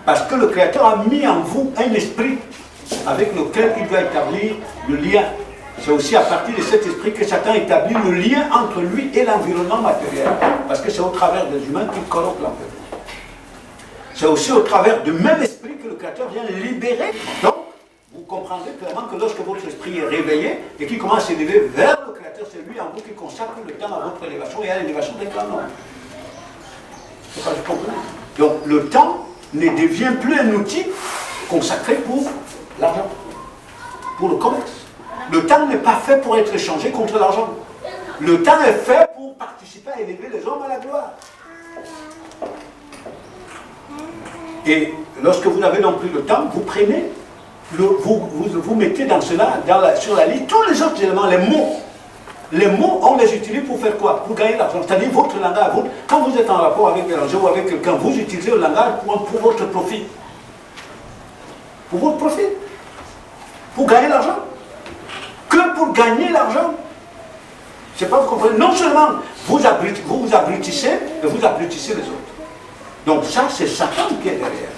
Parce que le Créateur a mis en vous un esprit avec lequel il doit établir le lien. C'est aussi à partir de cet esprit que Satan établit le lien entre lui et l'environnement matériel. Parce que c'est au travers des humains qu'il corrompt l'environnement. C'est aussi au travers du même esprit que le Créateur vient libérer. Donc, vous comprendrez clairement que lorsque votre esprit est réveillé et qu'il commence à s'élever vers le Créateur, c'est lui en vous qui consacre le temps à votre élévation et à l'élévation des grands hommes. C'est pas, vous comprenez? Donc, le temps ne devient plus un outil consacré pour l'argent, pour le commerce. Le temps n'est pas fait pour être échangé contre l'argent. Le temps est fait pour participer à élever les hommes à la gloire. Et lorsque vous n'avez non plus le temps, vous prenez, vous mettez dans cela, sur la liste, tous les autres éléments, les mots. Les mots, on les utilise pour faire quoi? Pour gagner l'argent. C'est-à-dire votre langage. Quand vous êtes en rapport avec un ou avec quelqu'un, vous utilisez le langage pour votre profit. Pour votre profit. Pour gagner l'argent. Que pour gagner l'argent. Je ne sais pas, vous comprenez? Non seulement vous vous abrutissez, mais vous abrutissez les autres. Donc ça, c'est Satan qui est derrière.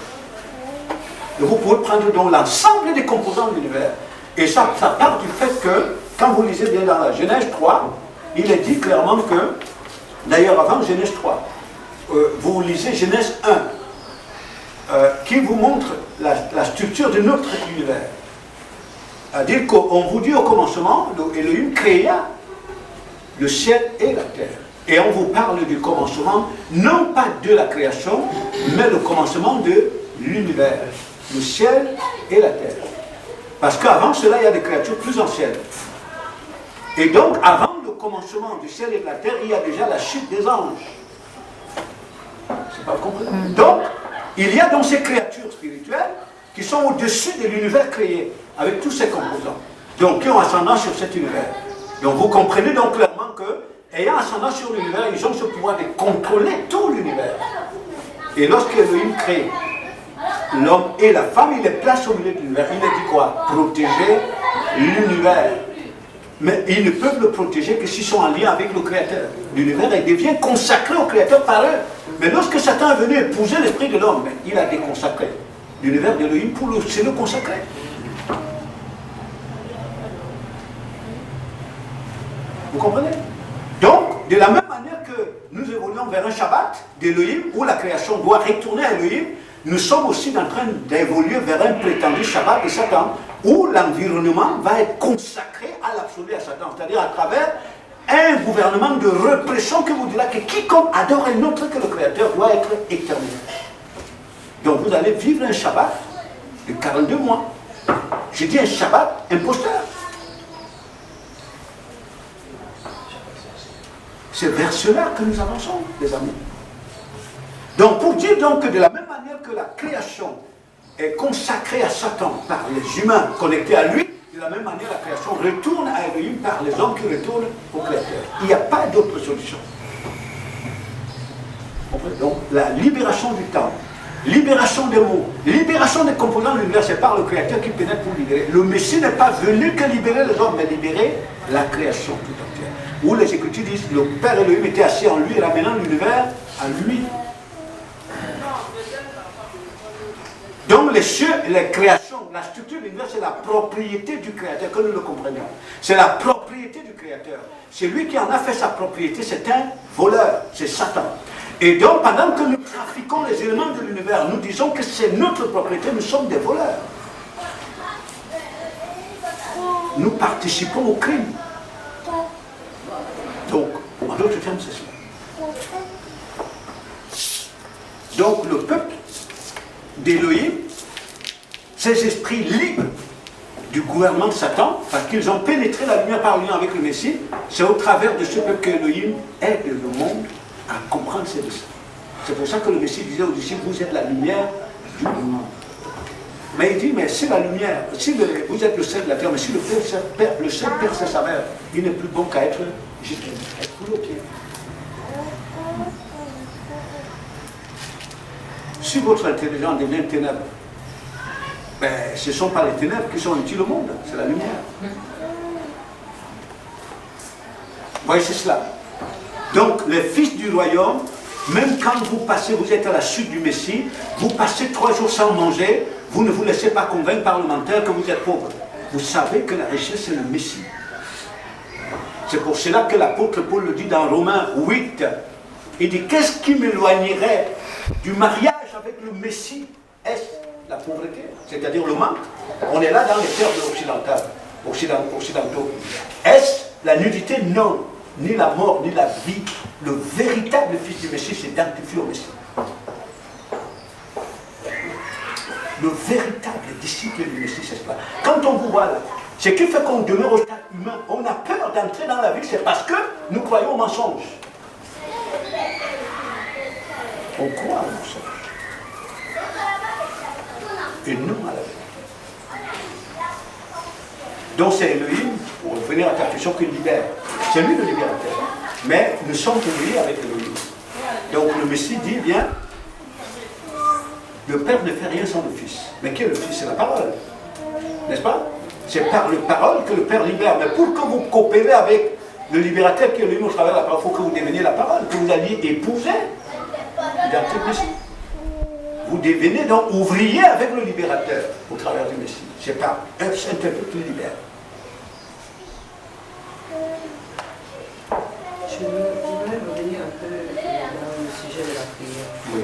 Et vous pouvez prendre donc l'ensemble des composants de l'univers. Et ça part du fait que, quand vous lisez bien dans la Genèse 3, il est dit clairement que, d'ailleurs avant Genèse 3, vous lisez Genèse 1, qui vous montre la structure de notre univers. C'est-à-dire qu'on vous dit au commencement, Elohim créa le ciel et la terre. Et on vous parle du commencement, non pas de la création, mais le commencement de l'univers, le ciel et la terre. Parce qu'avant cela, il y a des créatures plus anciennes. Et donc, avant le commencement du ciel et de la terre, il y a déjà la chute des anges. C'est pas compris. Donc, il y a donc ces créatures spirituelles qui sont au-dessus de l'univers créé, avec tous ses composants. Donc, qui ont ascendance sur cet univers. Donc, vous comprenez donc clairement que, ayant ascendance sur l'univers, ils ont ce pouvoir de contrôler tout l'univers. Et lorsqu'Elohim crée l'homme et la femme, il les place au milieu de l'univers. Il a dit quoi? Protéger l'univers. Mais ils ne peuvent le protéger que s'ils sont en lien avec le Créateur. L'univers devient consacré au Créateur par eux. Mais lorsque Satan est venu épouser l'esprit de l'homme, il a déconsacré l'univers d'Elohim pour le consacrer. Vous comprenez? Donc, de la même manière que nous évoluons vers un Shabbat d'Elohim, où la création doit retourner à Elohim, nous sommes aussi en train d'évoluer vers un prétendu Shabbat de Satan, où l'environnement va être consacré à l'absolu à Satan, c'est-à-dire à travers un gouvernement de répression que vous direz que quiconque adore un autre que le Créateur doit être éternel. Donc vous allez vivre un Shabbat de 42 mois. J'ai dit un Shabbat imposteur. C'est vers cela que nous avançons, les amis. Donc pour dire donc que de la même manière que la création est consacrée à Satan par les humains connectés à lui, de la même manière la création retourne à Elohim par les hommes qui retournent au Créateur. Il n'y a pas d'autre solution. Donc la libération du temps, libération des mots, libération des composants de l'univers, c'est par le Créateur qui pénètre pour libérer. Le Messie n'est pas venu que libérer les hommes, mais libérer la création tout entière. Où les Écritures disent le Père Elohim était assis en lui, ramenant l'univers à lui. Donc les cieux, les créations, la structure de l'univers, c'est la propriété du Créateur, que nous le comprenions. C'est la propriété du Créateur. C'est lui qui en a fait sa propriété, c'est un voleur, c'est Satan. Et donc pendant que nous trafiquons les éléments de l'univers, nous disons que c'est notre propriété, nous sommes des voleurs. Nous participons au crime. Donc, en d'autres termes, c'est cela. Donc le peuple d'Elohim, ces esprits libres du gouvernement de Satan, parce qu'ils ont pénétré la lumière par l'union avec le Messie, c'est au travers de ce peuple qu'Elohim aide le monde à comprendre ses desseins. C'est pour ça que le Messie disait aux disciples, vous êtes la lumière du monde. Mais il dit, mais si la lumière, si vous êtes le sel de la terre, mais si le sel perd sa saveur, il n'est plus bon qu'à être jeté, être coulé au pied. Si votre intelligence devient ténèbre, ben, ce ne sont pas les ténèbres qui sont utiles au monde, c'est la lumière. Vous voyez, c'est cela. Donc, les fils du royaume Même quand vous passez, vous êtes à la suite du Messie, vous passez 3 jours sans manger, vous ne vous laissez pas convaincre par le menteur que vous êtes pauvre. Vous savez que la richesse c'est le Messie. C'est pour cela que l'apôtre Paul le dit dans Romains 8. Il dit, qu'est-ce qui m'éloignerait du mariage avec le Messie? Est-ce la pauvreté, c'est-à-dire le manque? On est là dans les terres occidentaux. Est-ce la nudité? Non. Ni la mort, ni la vie. Le véritable fils du Messie s'identifie au Messie. Le véritable disciple du Messie, c'est cela. Quand on vous voit là, ce qui fait qu'on demeure au stade humain, on a peur d'entrer dans la vie, c'est parce que nous croyons au mensonge. On croit au mensonge. Et non à la vie. Donc c'est Elohim, pour revenir à ta question, qui libère. C'est lui le libérateur. Mais nous sommes liés avec Elohim. Donc le Messie dit bien, le Père ne fait rien sans le Fils. Mais qui est le Fils? C'est la parole. N'est-ce pas? C'est par la parole que le Père libère. Mais pour que vous coopérez avec le libérateur qui est Elohim au travers de la parole, il faut que vous deveniez la parole, que vous alliez épouser l'identité du Messie. Vous devenez donc ouvrier avec le libérateur au travers du Messie. C'est par un Saint-Esprit qui libère. Je voudrais revenir un peu dans le sujet de la prière. Oui.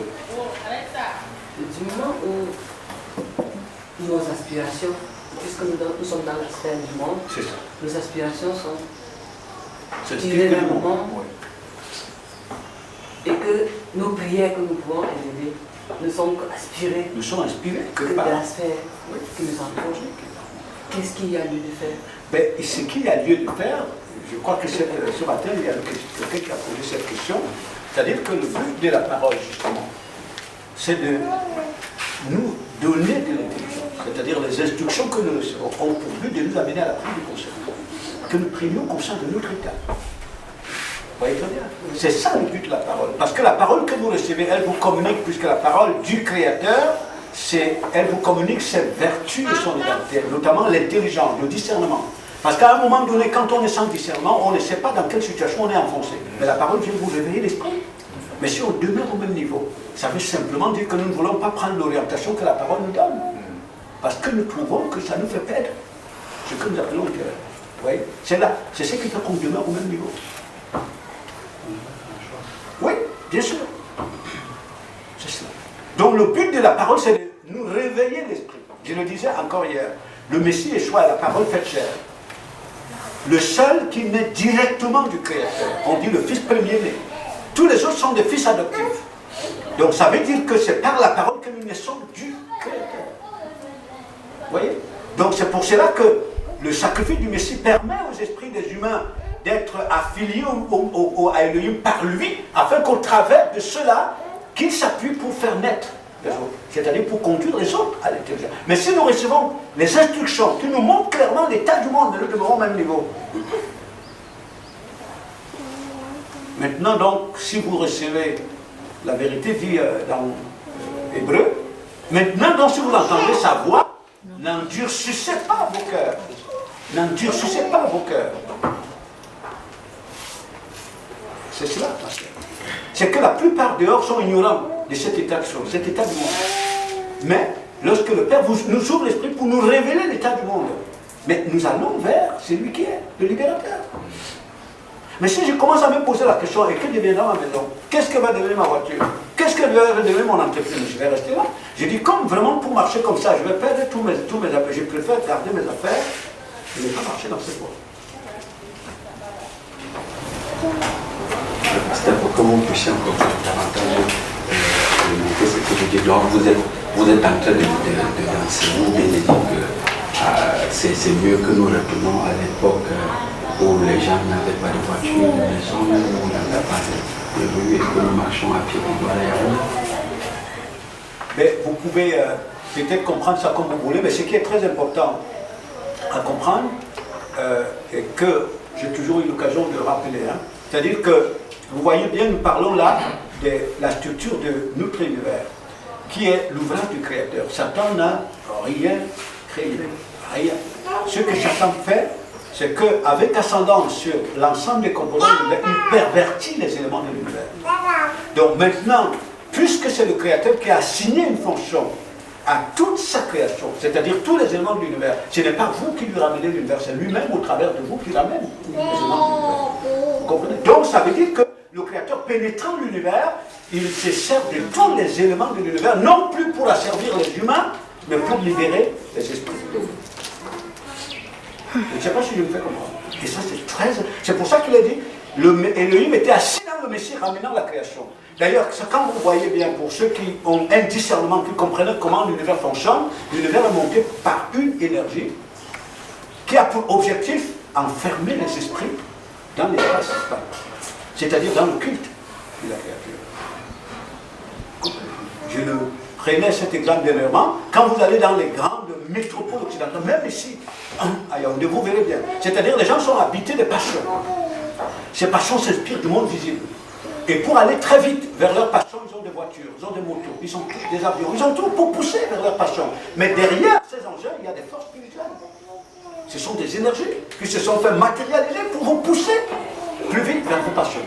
Du moment où nos aspirations, puisque nous sommes dans la sphère du monde, nos aspirations sont tirées d'un moment, et que nos prières que nous pouvons élever ne sont qu'aspirées. Nous sommes inspirés que de la sphère qui nous entoure. Qu'est-ce qu'il y a lieu de faire? Ben, ce qu'il y a lieu de faire, je crois que ce matin, il y a quelqu'un qui a posé cette question, c'est-à-dire que le but de la parole, justement, c'est de nous donner de l'intelligence, c'est-à-dire les instructions que nous recevons ont pour but de nous amener à la prise du conscience, que nous prions conscients de notre état. Vous voyez très bien. C'est ça le but de la parole. Parce que la parole que vous recevez, elle vous communique, puisque la parole du Créateur, elle vous communique ses vertus de son identité, notamment l'intelligence, le discernement. Parce qu'à un moment donné, quand on est sans discernement, on ne sait pas dans quelle situation on est enfoncé. Mais la parole vient vous réveiller l'esprit. Mais si on demeure au même niveau, ça veut simplement dire que nous ne voulons pas prendre l'orientation que la parole nous donne. Parce que nous trouvons que ça nous fait perdre ce que nous appelons le cœur. Vous voyez? C'est là, c'est ce qui fait qu'on demeure au même niveau. Oui, bien sûr. C'est cela. Donc le but de la parole, c'est de nous réveiller l'esprit. Je le disais encore hier, le Messie est soit la parole faite chair. Le seul qui naît directement du Créateur. On dit le Fils premier-né. Tous les autres sont des fils adoptifs. Donc ça veut dire que c'est par la parole que nous naissons du Créateur. Vous voyez? Donc c'est pour cela que le sacrifice du Messie permet aux esprits des humains d'être affiliés à Elohim par lui, afin qu'au travers de cela, qu'il s'appuie pour faire naître les autres, c'est-à-dire pour conduire les autres à l'intelligence. Mais si nous recevons les instructions qui nous montrent clairement l'état du monde, nous demeurons au même niveau. Maintenant donc, si vous recevez, la vérité dit dans Hébreu, maintenant donc si vous entendez sa voix, n'endurcissez pas vos cœurs. N'endurcissez pas vos cœurs. C'est cela, pasteur. C'est que la plupart dehors sont ignorants de cet état de choses, cet état du monde. Mais lorsque le Père nous ouvre l'esprit pour nous révéler l'état du monde, mais nous allons vers celui qui est le libérateur. Mais si je commence à me poser la question, et que deviendra ma maison? Qu'est-ce que va devenir ma voiture? Qu'est-ce que va devenir mon entreprise? Je vais rester là. Je dis, comme vraiment pour marcher comme ça, je vais perdre tous mes affaires. Je préfère garder mes affaires et ne pas marcher dans ces voies. C'est pour que vous puissiez encore davantage alimenter ce que vous dites. Donc vous êtes en train d'enseigner, bien de dire que c'est mieux que nous retournons à l'époque où les gens n'avaient pas de voiture, de maison, où on n'avait pas de rue et que nous marchons à pied pour aller à rue. Mais vous pouvez peut-être comprendre ça comme vous voulez, mais ce qui est très important à comprendre, et que j'ai toujours eu l'occasion de rappeler, c'est-à-dire que vous voyez bien, nous parlons là de la structure de notre univers, qui est l'ouvrage du Créateur. Satan n'a rien créé, rien. Ce que Satan fait, c'est qu'avec ascendance sur l'ensemble des composants de l'univers, il pervertit les éléments de l'univers. Donc maintenant, puisque c'est le Créateur qui a assigné une fonction à toute sa création, c'est-à-dire tous les éléments de l'univers, ce n'est pas vous qui lui ramenez l'univers, c'est lui-même au travers de vous qui ramène les éléments de l'univers. Vous comprenez? Donc ça veut dire que le Créateur pénétrant l'univers, il se sert de tous les éléments de l'univers, non plus pour asservir les humains, mais pour libérer les esprits. Je ne sais pas si je me fais comprendre. Et ça, c'est très... C'est pour ça qu'il a dit, Elohim était assis dans le Messie, ramenant la création. D'ailleurs, quand vous voyez bien, pour ceux qui ont un discernement, qui comprennent comment l'univers fonctionne, l'univers est monté par une énergie qui a pour objectif enfermer les esprits dans l'espace, c'est-à-dire dans le culte de la créature. Je le prenais cet exemple dernièrement. Quand vous allez dans les grandes métropoles occidentales, même ici, à Yaoundé, vous verrez bien. C'est-à-dire les gens sont habités de passions. Ces passions s'inspirent du monde visible. Et pour aller très vite vers leur passion, ils ont des voitures, ils ont des motos, ils ont tous des avions, ils ont tout pour pousser vers leur passion. Mais derrière ces engins, il y a des forces spirituelles. Ce sont des énergies qui se sont fait matérialiser pour vous pousser plus vite vers vos passions.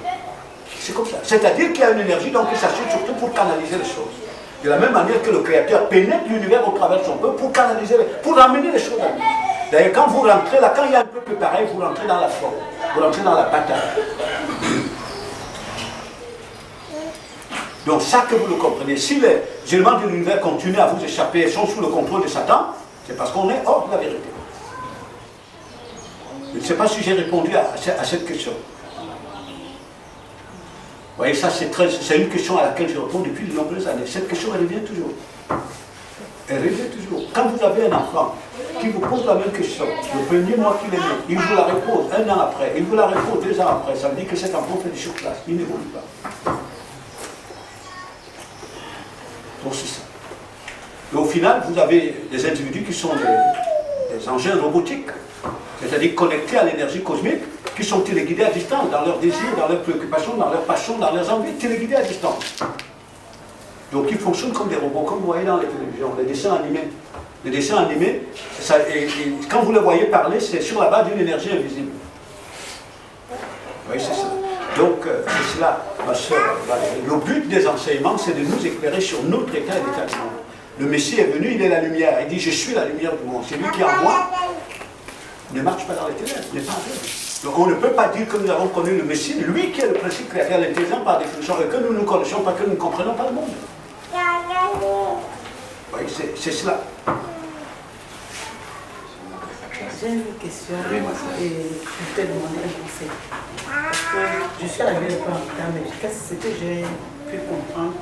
C'est comme ça. C'est-à-dire qu'il y a une énergie, donc il s'assure surtout pour canaliser les choses. De la même manière que le Créateur pénètre l'univers au travers de son peuple pour canaliser, pour ramener les choses à lui. D'ailleurs, quand vous rentrez là, quand il y a un peuple pareil, vous rentrez dans la forme, vous rentrez dans la bataille. Donc ça que vous le comprenez, si les éléments de l'univers continuent à vous échapper et sont sous le contrôle de Satan, c'est parce qu'on est hors de la vérité. Je ne sais pas si j'ai répondu à cette question. Vous voyez, ça c'est une question à laquelle je réponds depuis de nombreuses années. Cette question, elle revient toujours. Elle revient toujours. Quand vous avez un enfant qui vous pose la même question, le premier mois qu'il est né, il vous la repose un an après, il vous la repose 2 ans après, ça veut dire que cet enfant fait du surplace, il n'évolue pas. Donc c'est ça. Et au final, vous avez des individus qui sont des engins robotiques, c'est-à-dire connectés à l'énergie cosmique, qui sont téléguidés à distance, dans leurs désirs, dans leurs préoccupations, dans leurs passions, dans leurs envies, téléguidés à distance. Donc ils fonctionnent comme des robots, comme vous voyez dans les télévisions, les dessins animés. Les dessins animés, quand vous les voyez parler, c'est sur la base d'une énergie invisible. Vous voyez, c'est ça. Donc, c'est cela, ma soeur. Le but des enseignements, c'est de nous éclairer sur notre état et l'état du monde. Le Messie est venu, il est la lumière. Il dit, je suis la lumière du monde. C'est lui qui en moi ne marche pas dans les ténèbres, n'est pas aveugle. Donc, on ne peut pas dire que nous avons connu le Messie, lui qui est le principe créateur, l'intelligent par définition, et que nous ne connaissions pas, que nous ne comprenons pas le monde. Vous voyez, c'est cela. J'ai une question et je te demander un conseil. Parce que je suis arrivée un peu en retard, mais ce que j'ai pu comprendre,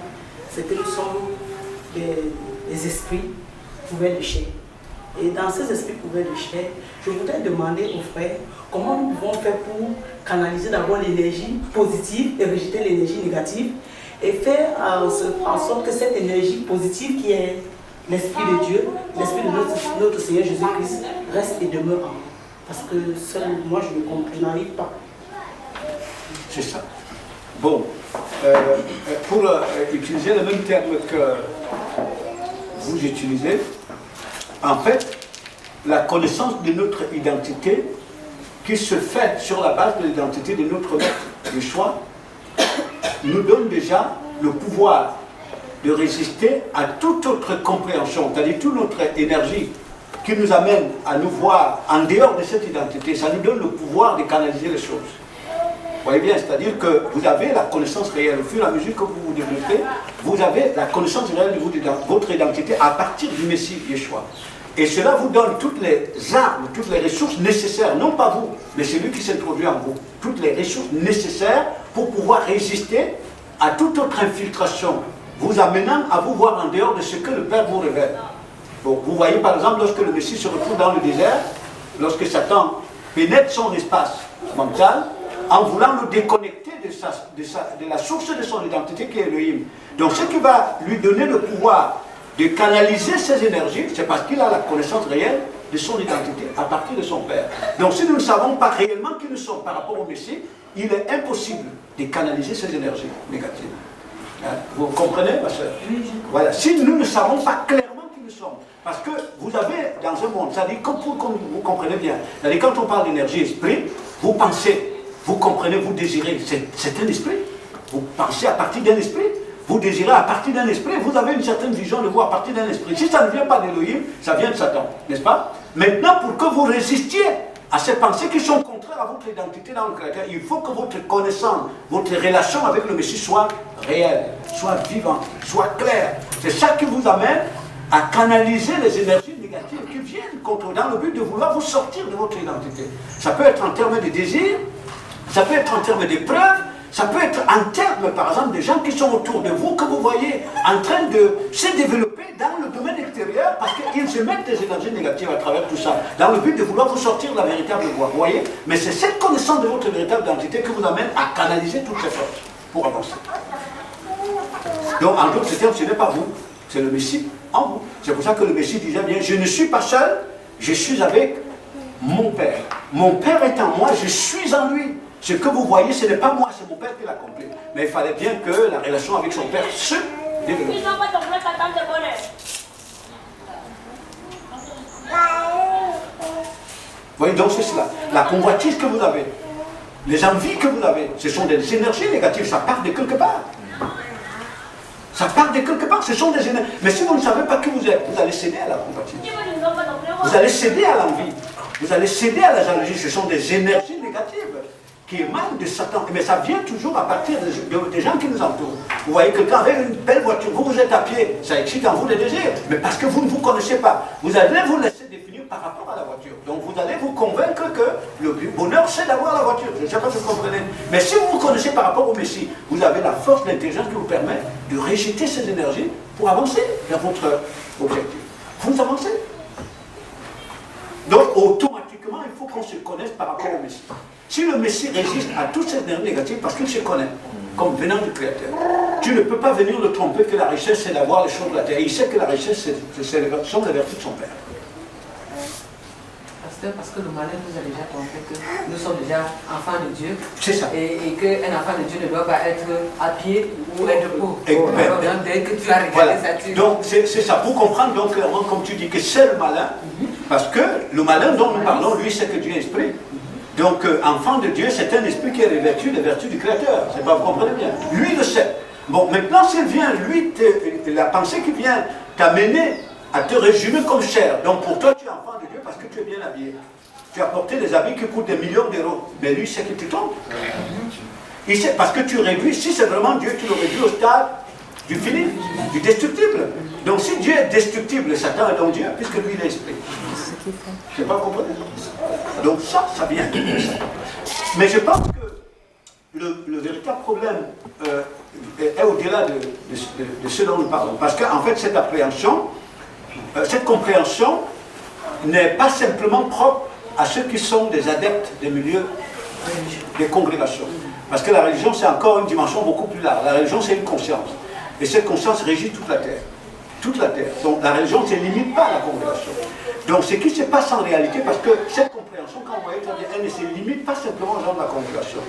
c'est que nous sommes des esprits couverts de chair. Et dans ces esprits couverts de chair, je voudrais demander aux frères comment nous pouvons faire pour canaliser d'abord l'énergie positive et rejeter l'énergie négative et faire en sorte que cette énergie positive qui est l'Esprit de Dieu, l'Esprit de notre Seigneur Jésus-Christ reste et demeure en nous. Parce que seul moi je n'arrive pas. C'est ça. Bon, pour utiliser le même terme que vous utilisez, en fait, la connaissance de notre identité qui se fait sur la base de l'identité de notre maître du choix nous donne déjà le pouvoir de résister à toute autre compréhension, c'est-à-dire toute notre énergie qui nous amène à nous voir en dehors de cette identité. Ça nous donne le pouvoir de canaliser les choses. Vous voyez bien, c'est-à-dire que vous avez la connaissance réelle. Au fur et à mesure que vous vous développez, vous avez la connaissance réelle de votre identité à partir du Messie Yeshua. Et cela vous donne toutes les armes, toutes les ressources nécessaires, non pas vous, mais celui qui s'introduit en vous, toutes les ressources nécessaires pour pouvoir résister à toute autre infiltration, vous amenant à vous voir en dehors de ce que le Père vous révèle. Bon, vous voyez par exemple, lorsque le Messie se retrouve dans le désert, lorsque Satan pénètre son espace mental, en voulant le déconnecter de la source de son identité qui est Elohim. Donc ce qui va lui donner le pouvoir de canaliser ses énergies, c'est parce qu'il a la connaissance réelle de son identité à partir de son Père. Donc si nous ne savons pas réellement qui nous sommes par rapport au Messie, il est impossible de canaliser ces énergies négatives. Hein? Vous comprenez, ma soeur? Voilà. Si nous ne savons pas clairement qui nous sommes, parce que vous avez dans un monde, c'est-à-dire comme vous comprenez bien, c'est-à-dire quand on parle d'énergie esprit, vous pensez, vous comprenez, vous désirez, c'est un esprit. Vous pensez à partir d'un esprit. Vous désirez à partir d'un esprit. Vous avez une certaine vision de vous à partir d'un esprit. Si ça ne vient pas d'Élohim, ça vient de Satan. N'est-ce pas? Maintenant, pour que vous résistiez à ces pensées qui sont contraires à votre identité dans le caractère, il faut que votre connaissance, votre relation avec le Messie soit réelle, soit vivante, soit claire. C'est ça qui vous amène à canaliser les énergies négatives qui viennent contre, dans le but de vouloir vous sortir de votre identité. Ça peut être en termes de désir, ça peut être en termes d'épreuves, ça peut être en termes, par exemple, des gens qui sont autour de vous, que vous voyez en train de se développer dans le domaine extérieur, parce qu'ils émettent des énergies négatives à travers tout ça, dans le but de vouloir vous sortir de la véritable voie. Vous voyez? Mais c'est cette connaissance de votre véritable identité qui vous amène à canaliser toutes ces forces pour avancer. Donc, en d'autres termes, ce n'est pas vous, c'est le Messie en vous. C'est pour ça que le Messie disait bien, je ne suis pas seul, je suis avec mon Père. Mon Père est en moi, je suis en lui. Ce que vous voyez, ce n'est pas moi, c'est mon Père qui l'accomplit. Mais il fallait bien que la relation avec son Père se développe. Vous voyez, donc c'est cela. La convoitise que vous avez, les envies que vous avez, ce sont des énergies négatives, ça part de quelque part. Ça part de quelque part, ce sont des énergies. Mais si vous ne savez pas qui vous êtes, vous allez céder à la convoitise. Vous allez céder à l'envie. Vous allez céder à la jalousie. Ce sont des énergies négatives qui émanent de Satan. Mais ça vient toujours à partir des gens qui nous entourent. Vous voyez quelqu'un avec une belle voiture, vous êtes à pied, ça excite en vous les désirs. Mais parce que vous ne vous connaissez pas, vous allez vous laisser définir par rapport à la voiture. Donc vous allez vous convaincre que le bonheur c'est d'avoir la voiture. Je ne sais pas si vous comprenez. Mais si vous vous connaissez par rapport au Messie, vous avez la force de l'intelligence qui vous permet de rejeter ces énergies pour avancer vers votre objectif. Vous avancez. Donc automatiquement, il faut qu'on se connaisse par rapport au Messie. Si le Messie résiste à toutes ces énergies négatives, parce qu'il se connaît, comme venant du Créateur, tu ne peux pas venir le tromper que la richesse c'est d'avoir les choses de la terre. Il sait que la richesse sont les vertus de son Père. Pasteur, parce que le malin vous a déjà trompé que nous sommes déjà enfants de Dieu. C'est ça. Et qu'un enfant de Dieu ne doit pas être à pied ou être debout. Dès que tu as regardé voilà. ça, tu... Donc c'est ça, pour comprendre donc clairement, comme tu dis, que c'est le malin, parce que le malin dont nous parlons, lui, c'est que Dieu est esprit. Donc, enfant de Dieu, c'est un esprit qui est revêtu des vertus du Créateur. C'est pas, vous comprenez bien. Lui le sait. Bon, maintenant, s'il vient, lui, la pensée qui vient t'amener à te résumer comme chair. Donc, pour toi, tu es enfant de Dieu parce que tu es bien habillé. Tu as porté des habits qui coûtent des millions d'euros. Mais lui, c'est que tu tombes. Il sait, parce que tu réduis, si c'est vraiment Dieu, tu le réduis au stade du fini, du destructible. Donc, si Dieu est destructible, Satan est donc Dieu, puisque lui, il est esprit. Je ne sais pas comprendre. Donc ça vient de ça. Mais je pense que le véritable problème est au-delà de ce dont nous parlons. Parce qu'en fait, cette compréhension n'est pas simplement propre à ceux qui sont des adeptes des milieux des congrégations. Parce que la religion, c'est encore une dimension beaucoup plus large. La religion, c'est une conscience. Et cette conscience régit toute la terre. Toute la terre. Donc la religion ne se limite pas à la congrégation. Donc ce qui se passe en réalité, parce que cette compréhension, quand vous voyez, elle ne se limite pas simplement aux gens de la congrégation.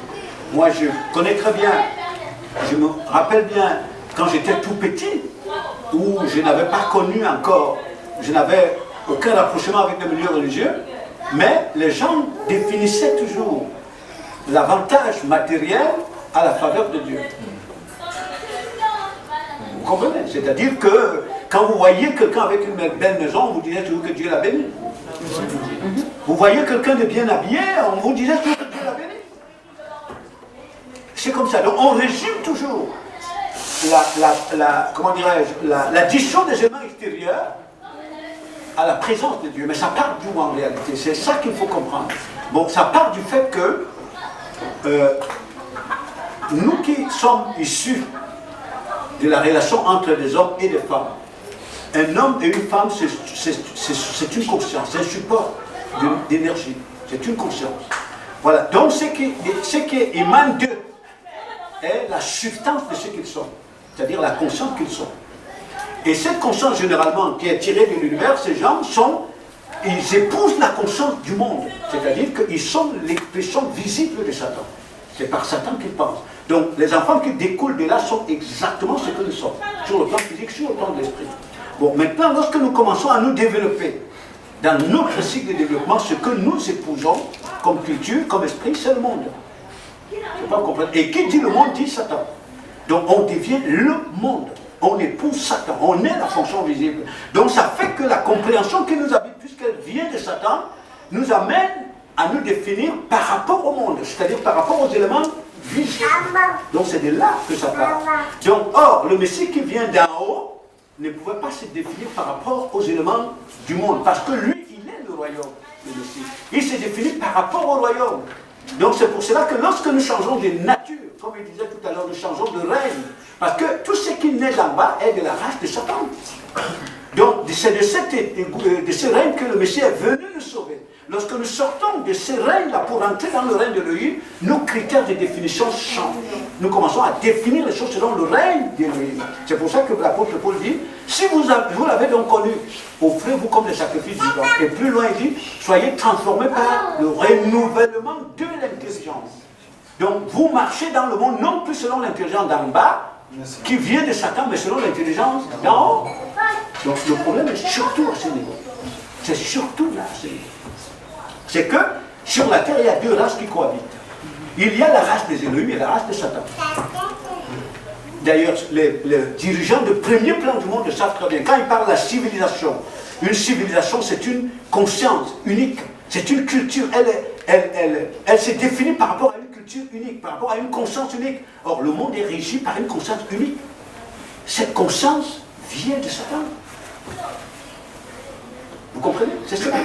Moi, je connais très bien, je me rappelle bien, quand j'étais tout petit, où je n'avais pas connu encore, je n'avais aucun rapprochement avec le milieu religieux, mais les gens définissaient toujours l'avantage matériel à la faveur de Dieu. Vous comprenez? C'est-à-dire que quand vous voyez quelqu'un avec une belle maison, vous disiez toujours que Dieu l'a béni. Vous voyez quelqu'un de bien habillé, on vous disait toujours que Dieu l'a béni. C'est comme ça. Donc on résume toujours comment dirais-je, l'addition des éléments extérieurs à la présence de Dieu. Mais ça part d'où en réalité? C'est ça qu'il faut comprendre. Bon, ça part du fait que nous qui sommes issus de la relation entre des hommes et des femmes, un homme et une femme, c'est une conscience, c'est un support d'énergie, c'est une conscience. Voilà, donc ce qui émane d'eux est la substance de ce qu'ils sont, c'est-à-dire la conscience qu'ils sont. Et cette conscience, généralement, qui est tirée de l'univers, ces gens ils épousent la conscience du monde, c'est-à-dire qu'ils sont l'expression visible de Satan. C'est par Satan qu'ils pensent. Donc les enfants qui découlent de là sont exactement ce que nous sommes, sur le plan physique, sur le plan de l'esprit. Bon, maintenant, lorsque nous commençons à nous développer, dans notre cycle de développement, ce que nous épousons comme culture, comme esprit, c'est le monde. Je ne sais pas comprendre. Et qui dit le monde dit Satan. Donc on devient le monde. On épouse Satan. On est la fonction visible. Donc ça fait que la compréhension qui nous habite, puisqu'elle vient de Satan, nous amène à nous définir par rapport au monde, c'est-à-dire par rapport aux éléments visibles. Donc c'est de là que ça part. Donc, or, le Messie qui vient d'en haut ne pouvait pas se définir par rapport aux éléments du monde, parce que lui, il est le royaume, le Messie. Il se définit par rapport au royaume. Donc c'est pour cela que lorsque nous changeons de nature, comme il disait tout à l'heure, nous changeons de règne, parce que tout ce qui naît d'en bas est de la race de Satan. Donc c'est de ce règne que le Messie est venu nous sauver. Lorsque nous sortons de ce règne-là pour entrer dans le règne de l'Élohim, nos critères de définition changent. Nous commençons à définir les choses selon le règne d'Élohim. C'est pour ça que l'apôtre Paul dit, si vous l'avez donc connu, offrez-vous comme des sacrifices vivants. Et plus loin il dit, soyez transformés par le renouvellement de l'intelligence. Donc vous marchez dans le monde non plus selon l'intelligence d'en bas, qui vient de Satan, mais selon l'intelligence d'en haut. Donc le problème est surtout à ce niveau. C'est surtout là, à ce niveau. C'est que sur la terre, il y a deux races qui cohabitent. Il y a la race des Élohim et la race de Satan. D'ailleurs, les dirigeants de premier plan du monde le savent très bien. Quand ils parlent de la civilisation, une civilisation, c'est une conscience unique. C'est une culture. Elle se définit par rapport à une culture unique, par rapport à une conscience unique. Or, le monde est régi par une conscience unique. Cette conscience vient de Satan. Vous comprenez? C'est cela.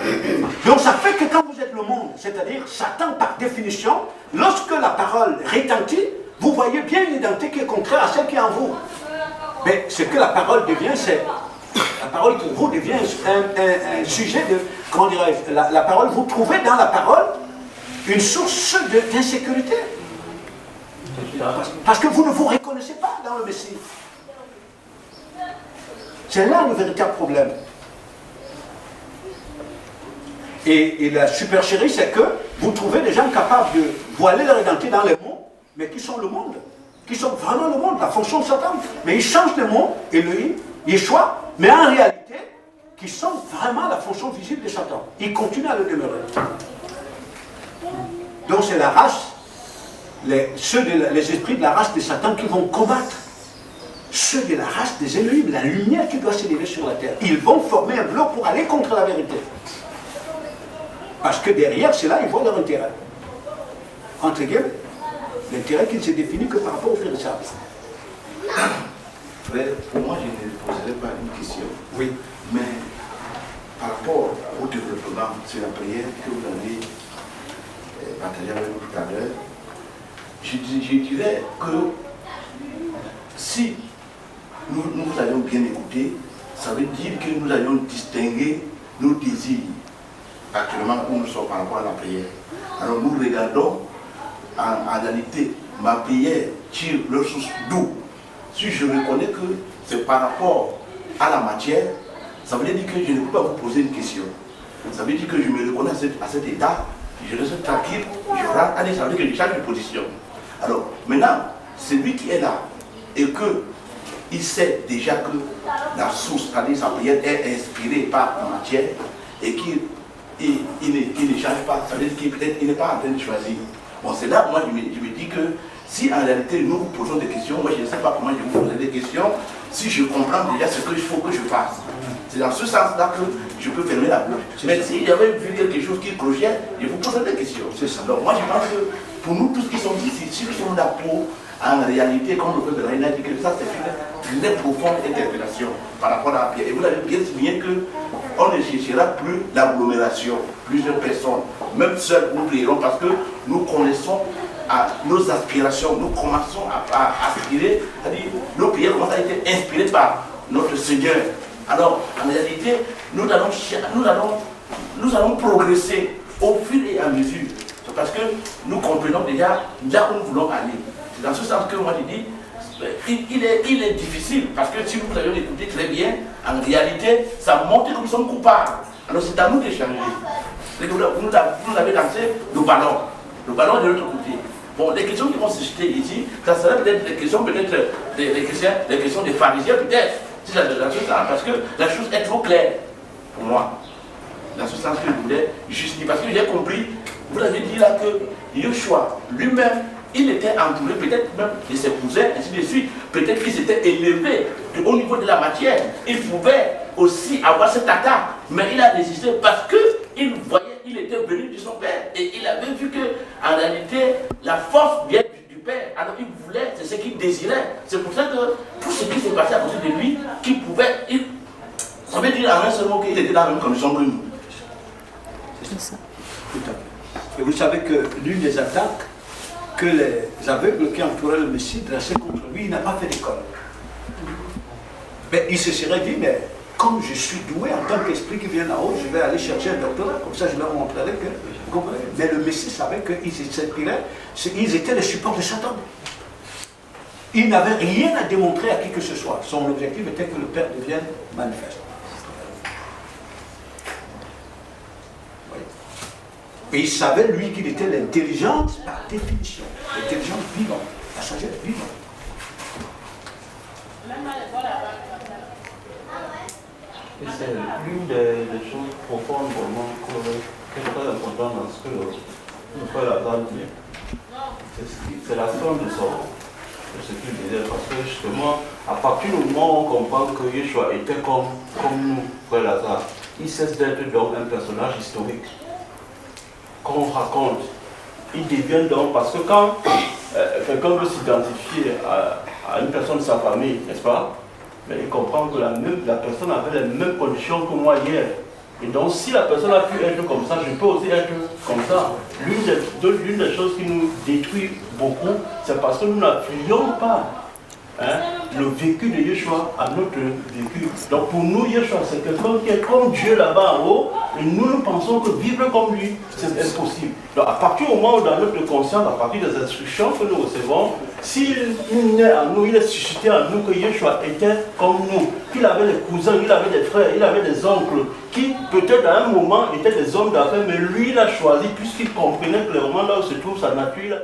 Donc ça fait que quand vous êtes le monde, c'est-à-dire Satan par définition, lorsque la parole retentit, vous voyez bien une identité qui est contraire à celle qui est en vous. Mais ce que la parole devient, c'est... La parole pour vous devient un sujet de... Comment dirais-je? La parole, vous trouvez dans la parole une source d'insécurité. Parce que vous ne vous reconnaissez pas dans le Messie. C'est là le véritable problème. Et la supercherie, c'est que vous trouvez des gens capables de voiler leur identité dans les mots, mais qui sont le monde, qui sont vraiment le monde, la fonction de Satan. Mais ils changent de mot, Elohim, Yeshua, mais en réalité, qui sont vraiment la fonction visible de Satan. Ils continuent à le demeurer. Donc c'est la race, les esprits de la race de Satan qui vont combattre ceux de la race des Elohim, la lumière qui doit s'élever sur la terre. Ils vont former un bloc pour aller contre la vérité. Parce que derrière cela, ils voient leur intérêt. Entre guillemets, l'intérêt qui ne se définit que par rapport au frère de service. Frère, pour moi, je ne poserai pas une question. Oui. Mais par rapport au développement, c'est la prière que vous avez partagée avec nous tout à l'heure, je dirais que si nous allions bien écouter, ça veut dire que nous allions distinguer nos désirs actuellement où nous sommes par rapport à la prière. Alors nous regardons en réalité ma prière tire leur source d'où. Si je reconnais que c'est par rapport à la matière, ça veut dire que je ne peux pas vous poser une question. Ça veut dire que je me reconnais à cet état, je reste tranquille, je rentre, allez, ça veut dire que je change de position. Alors maintenant, celui qui est là et que il sait déjà que la source, c'est-à-dire sa prière est inspirée par la matière et qu'il ne change pas, ça veut dire qu'il peut-être il n'est pas en train de choisir. Bon, c'est là, moi, je me dis que si en réalité nous vous posons des questions, moi je ne sais pas comment je vais vous poser des questions, si je comprends déjà ce qu'il faut que je fasse. C'est dans ce sens-là que je peux fermer la bouche. Mais si j'avais vu quelque chose qui clochait, je vous poserai des questions. Donc moi je pense que pour nous tous qui sommes ici, si nous sommes là pour, en réalité, comme le frère Bernard dit que ça c'est une très profonde interpellation par rapport à la pierre. Et vous avez bien souligné qu'on ne cherchera plus l'agglomération, plusieurs personnes, même seuls nous prierons parce que nous connaissons à nos aspirations, nous commençons à aspirer, c'est-à-dire nos prières commencent à être inspirées par notre Seigneur. Alors, en réalité, nous allons progresser au fur et à mesure, parce que nous comprenons déjà là où nous voulons aller. C'est dans ce sens que moi je dis, il est difficile, parce que si vous avez écouté très bien, en réalité, ça montre que nous sommes coupables. Alors c'est à nous de changer. Vous avez lancé le ballon de l'autre côté. Bon, les questions qui vont se jeter ici, ça serait peut-être des questions, des questions des pharisiens, peut-être. C'est dans ce sens, parce que la chose est trop claire pour moi. Dans ce sens que je voulais justifier. Parce que j'ai compris, vous avez dit là que Yeshua lui-même il était entouré peut-être même de ses cousins, ainsi de suite. Peut-être qu'il s'était élevé au niveau de la matière. Il pouvait aussi avoir cet attaque, mais il a résisté parce qu'il voyait, il était venu de son père et il avait vu que en réalité la force vient du père. Alors il voulait, c'est ce qu'il désirait. C'est pour ça que tout ce qui s'est passé à côté de lui, qu'il pouvait, ça veut dire en un seul mot qu'il était dans la même condition que nous. C'est ça. Tout à fait. Et vous savez que l'une des attaques que les aveugles qui entouraient le Messie dressaient contre lui, il n'a pas fait d'école. Mais il se serait dit, mais comme je suis doué en tant qu'esprit qui vient d'en haut, je vais aller chercher un doctorat, comme ça je leur montrerai que, vous comprenez. Mais le Messie savait qu'ils s'inspiraient, ils étaient les supports de Satan. Il n'avait rien à démontrer à qui que ce soit. Son objectif était que le Père devienne manifeste. Et il savait, lui, qu'il était l'intelligence par définition. L'intelligence vivante, la sagesse vivante. Et c'est l'une des choses profondes vraiment qui est très importante dans ce que le frère Lazare dit. C'est la fin de ce qu'il disait. Parce que justement, à partir du moment où on comprend que Yeshua était comme nous, frère Lazare, il cesse d'être donc un personnage historique qu'on raconte. Il devient donc, parce que quand quelqu'un veut s'identifier à une personne de sa famille, n'est-ce pas? Mais il comprend que la personne avait les mêmes conditions que moi hier. Et donc si la personne a pu être comme ça, je peux aussi être comme ça. L'une des choses qui nous détruit beaucoup, c'est parce que nous n'appuyons pas le vécu de Yeshua à notre vécu. Donc pour nous, Yeshua, c'est quelqu'un qui est comme Dieu là-bas en haut, et nous pensons que vivre comme lui, c'est impossible. Donc à partir du moment où dans notre conscience, à partir des instructions que nous recevons, s'il naît en nous, il est suscité en nous que Yeshua était comme nous, qu'il avait des cousins, il avait des frères, il avait des oncles, qui peut-être à un moment étaient des hommes d'affaires, mais lui il a choisi, puisqu'il comprenait clairement là où se trouve sa nature.